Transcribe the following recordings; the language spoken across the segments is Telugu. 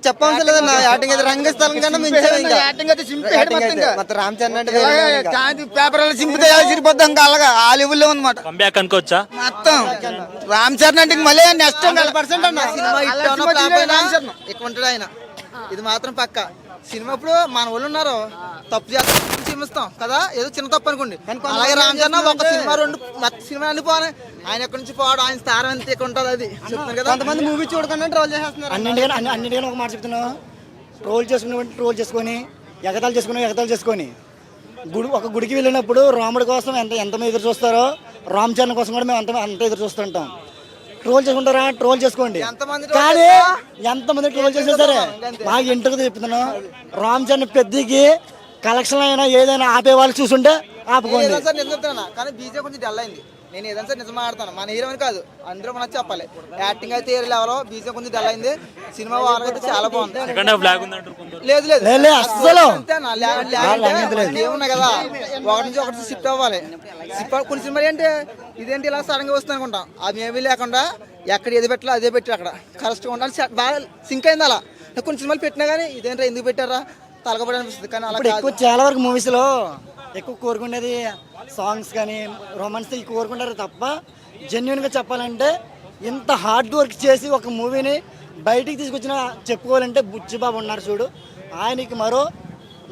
చెప్పవలసిన లేదన్న. యాక్టింగ్ అయితే రంగస్థలం కన్నా మించారు. ఇంకా మొత్తం రామ్ చరణ్ అంటే పేపర్ సింపితే సిరిపోద్దాం ఇంకా అలాగా ఆ లెవెల్లో ఉందన్నమాట. కంబ్యాక్ అనుకోవచ్చా? మొత్తం రామ్ చరణ్ అంటే మళ్ళీ నెక్స్ట్ 100% అన్న. సినిమా హిట్ అవునా ఫ్లాప్ అయినా ఎక్కువ ఉంటాడు ఆయన. ఇది మాత్రం పక్క. సినిమా ఇప్పుడు మన వాళ్ళు ఉన్నారు తప్పు చేస్తాం సినిమాస్తాం కదా, ఏదో చిన్న తప్పు అనుకోండి. అలాగే రామ్ చరణ్ ఒక సినిమా 2 సినిమా అనిపోవాలి. ఆయన ఎక్కడి నుంచి పోవడం, ఆయన స్థానం ఎంత ఎక్కువ ఉంటుంది అది చెప్తాను కదా. కొంతమంది మూవీ చూడకుండా ట్రోల్ చేసేస్తున్నారు. అన్నింటికైనా ఒక మాట చెప్తున్నావు, ట్రోల్ చేసుకొని ఎగతాలు చేసుకొని ఒక గుడికి వెళ్ళినప్పుడు రాముడి కోసం ఎంతమంది ఎదురు చూస్తారో రామ్ చరణ్ కోసం కూడా మేము అంత ఎదురు చూస్తుంటాం. ట్రోల్ చేసుకుంటారా, ట్రోల్ చేసుకోండి, కానీ ఎంతమంది ట్రోల్ చేసినా సరే మాకు ఇంటికి చెప్తున్నాం. రామ్ చరణ్ పెద్దకి కలెక్షన్ అయినా ఏదైనా ఆపే వాళ్ళు చూసుంటే ఆపుకోండి. కానీ బీజే కొంచెం డల్ అయింది. నేను ఏదైనా సార్ నిజం ఆడతాను, మన హీరోని కాదు అందరూ మనకు చెప్పాలి. యాక్టింగ్ అయితే లెవెల్ బీజే కొంచెం డల్ అయింది. సినిమా వారం అయితే చాలా బాగుంది. లేదు అసలు ఏమున్నాయి కదా, ఒకటి నుంచి ఒకటి షిఫ్ట్ అవ్వాలి. కొన్ని సినిమాలు ఏంటి ఇదేంటి ఇలా సడన్ గా వస్తుంది అనుకుంటాం. అది ఏమీ లేకుండా ఎక్కడ ఏది పెట్టాలో అదే పెట్టి అక్కడ కరెక్ట్గా ఉండాలి. బాగా సింక్ అయింది అలా. కొన్ని సినిమాలు పెట్టినా కానీ ఇదేంటో ఎందుకు పెట్టారా తలకబడి అనిపిస్తుంది. కానీ అలా ఎక్కువ చాలా వరకు మూవీస్ లో ఎక్కువ కోరుకునేది సాంగ్స్ కానీ రొమాన్స్ కోరుకుంటారు తప్ప జెన్యున్ గా చెప్పాలంటే ఇంత హార్డ్ వర్క్ చేసి ఒక మూవీని బయటికి తీసుకొచ్చిన చెప్పుకోవాలంటే బుచ్చిబాబు ఉన్నారు చూడు, ఆయనకి మరో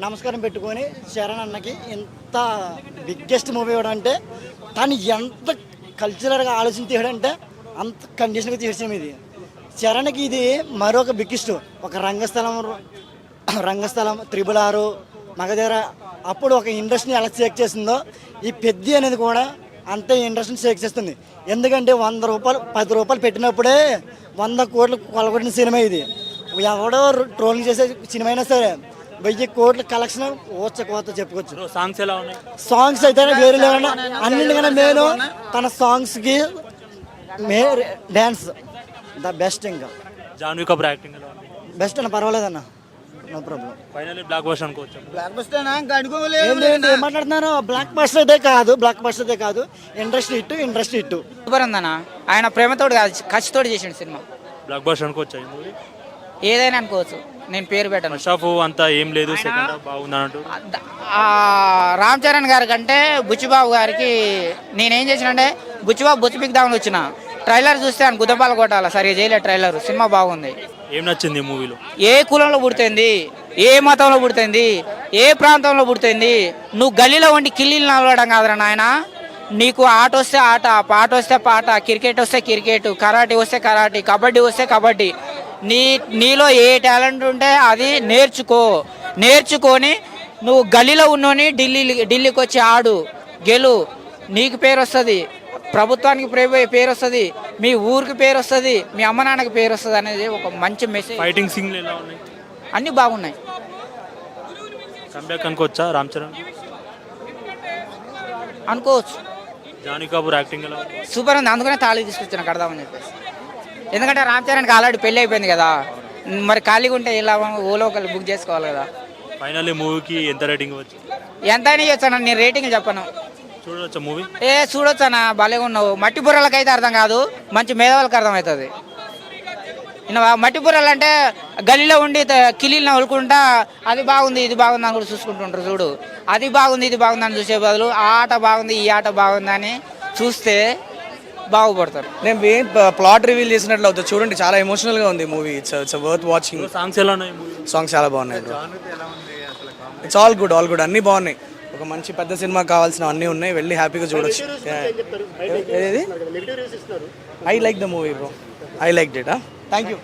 నమస్కారం పెట్టుకొని చరణ్ అన్నకి ఎంత బిగ్గెస్ట్ మూవీ ఇవ్వడం అంటే తను ఎంత కల్చరల్గా ఆలోచన తీయడంటే అంత కండిషన్గా తీసాము. ఇది చరణ్కి ఇది మరొక బిగ్గెస్ట్. ఒక రంగస్థలం 666 మగధీర అప్పుడు ఒక ఇండస్ట్రీని ఎలా షేక్ చేసిందో ఈ పెద్ద అనేది కూడా అంతే ఇండస్ట్రీని షేక్ చేస్తుంది. ఎందుకంటే 100 రూపాయలు 10 రూపాయలు పెట్టినప్పుడే 100 కోట్లు కొలగొట్టిన సినిమా ఇది. ఎవడో ట్రోలింగ్ చేసే సినిమా అయినా సరే 1000 కోట్ల కలెక్షన్ కోత చెప్పుకోవచ్చు. సాంగ్స్ అయితే వేరే లేవన్నా అన్నింటికన్నా నేను తన సాంగ్స్కి డ్యాన్స్ ద బెస్ట్. ఇంకా జాన్వీ కపూర్ యాక్టింగ్ బెస్ట్ అన్న, పర్వాలేదన్న, నో ప్రాబ్లం. మాట్లాడుతున్నాను బ్లాక్ బస్టర్ అయితే కాదు ఇండస్ట్రీ హిట్. ఆయన ప్రేమతోడు కాదు కసితోడు చేసిన సినిమా. బ్లాక్ బస్టర్ అనుకోవచ్చా? ఏదైనా అనుకోవచ్చు, నేను పేరు పెట్టను. అంతా ఏం లేదు, రామ్ చరణ్ గారి కంటే బుచ్చిబాబు గారికి నేనేం చేసినంటే బుచ్చిబాబు బుచ్చిపిక్దామని వచ్చిన ట్రైలర్ చూస్తే ఆయన గుద్దపాల కొట్టాల సరిగా చేయలేదు. ట్రైలర్ సినిమా బాగుంది. ఏం నచ్చింది మూవీలో? ఏ కులంలో పుడుతుంది, ఏ మతంలో పుడుతుంది, ఏ ప్రాంతంలో పుడుతుంది, నువ్వు గల్లీలో ఉండి కిల్లీలు నలవడం కాదురా నాయన. నీకు ఆట వస్తే ఆట, పాట వస్తే పాట, క్రికెట్ వస్తే క్రికెట్, కరాటే వస్తే కరాటే, కబడ్డీ వస్తే కబడ్డీ. నీలో ఏ టాలెంట్ ఉంటే అది నేర్చుకొని నువ్వు గల్లీలో ఉన్నోని ఢిల్లీకి వచ్చి ఆడు, గెలు, నీకు పేరు వస్తుంది, ప్రభుత్వానికి పేరు వస్తుంది, మీ ఊరికి పేరు వస్తుంది, మీ అమ్మ నాన్నకి పేరు వస్తుంది అనేది ఒక మంచి మెసేజ్. ఫైటింగ్ సీన్లు ఎలా ఉన్నాయి? అన్నీ బాగున్నాయి. కంబ్యాక్ అనుకోవచ్చా రామ్ చరణ్? అనుకోవచ్చు. జాన్వీ కపూర్ యాక్టింగ్ ఎలా ఉంది? సూపర్ ఉంది, అందుకనే తాళి తీసుకొచ్చాను కడదామని చెప్పేసి. ఎందుకంటే రామ్ చరణ్కి ఆల్రెడీ పెళ్ళి అయిపోయింది కదా, మరి ఖాళీగా ఉంటే ఇలా ఓలో ఒకళ్ళు బుక్ చేసుకోవాలి కదా. ఫైనల్లీ మూవీకి ఎంత రేటింగ్ ఇవ్వచ్చు? ఎంత అయినా ఇవ్వచ్చాను, నేను రేటింగ్ చెప్పను. చూడవచ్చా మూవీ? చూడొచ్చానా, భలేగా ఉన్నావు. మట్టి బుర్రలకు అయితే అర్థం కాదు, మంచి మేధావులకు అర్థం అవుతుంది. మట్టి బుర్రలు అంటే గల్లీలో ఉండి కిలీలు నవ్వుకుంటా అది బాగుంది ఇది బాగుంది అని కూడా చూసుకుంటుంటారు చూడు. అది బాగుంది ఇది బాగుంది అని చూసే బదులు ఆ ఆట బాగుంది ఈ ఆట బాగుంది అని చూస్తే బాగుపడతారు. నేను ప్లాట్ రివీల్ చేసినట్లు అవుతుంది చూడండి, చాలా ఎమోషనల్గా ఉంది movie. It's worth watching. Songs ఎలా ఉన్నాయి? సాంగ్స్ చాలా బాగున్నాయి. ఇట్స్ ఆల్ గుడ్ అన్నీ బాగున్నాయి. ఒక మంచి పెద్ద సినిమా కావాల్సిన అన్నీ ఉన్నాయి, వెళ్ళి హ్యాపీగా చూడొచ్చు. I like the movie bro, I like it. Thank you.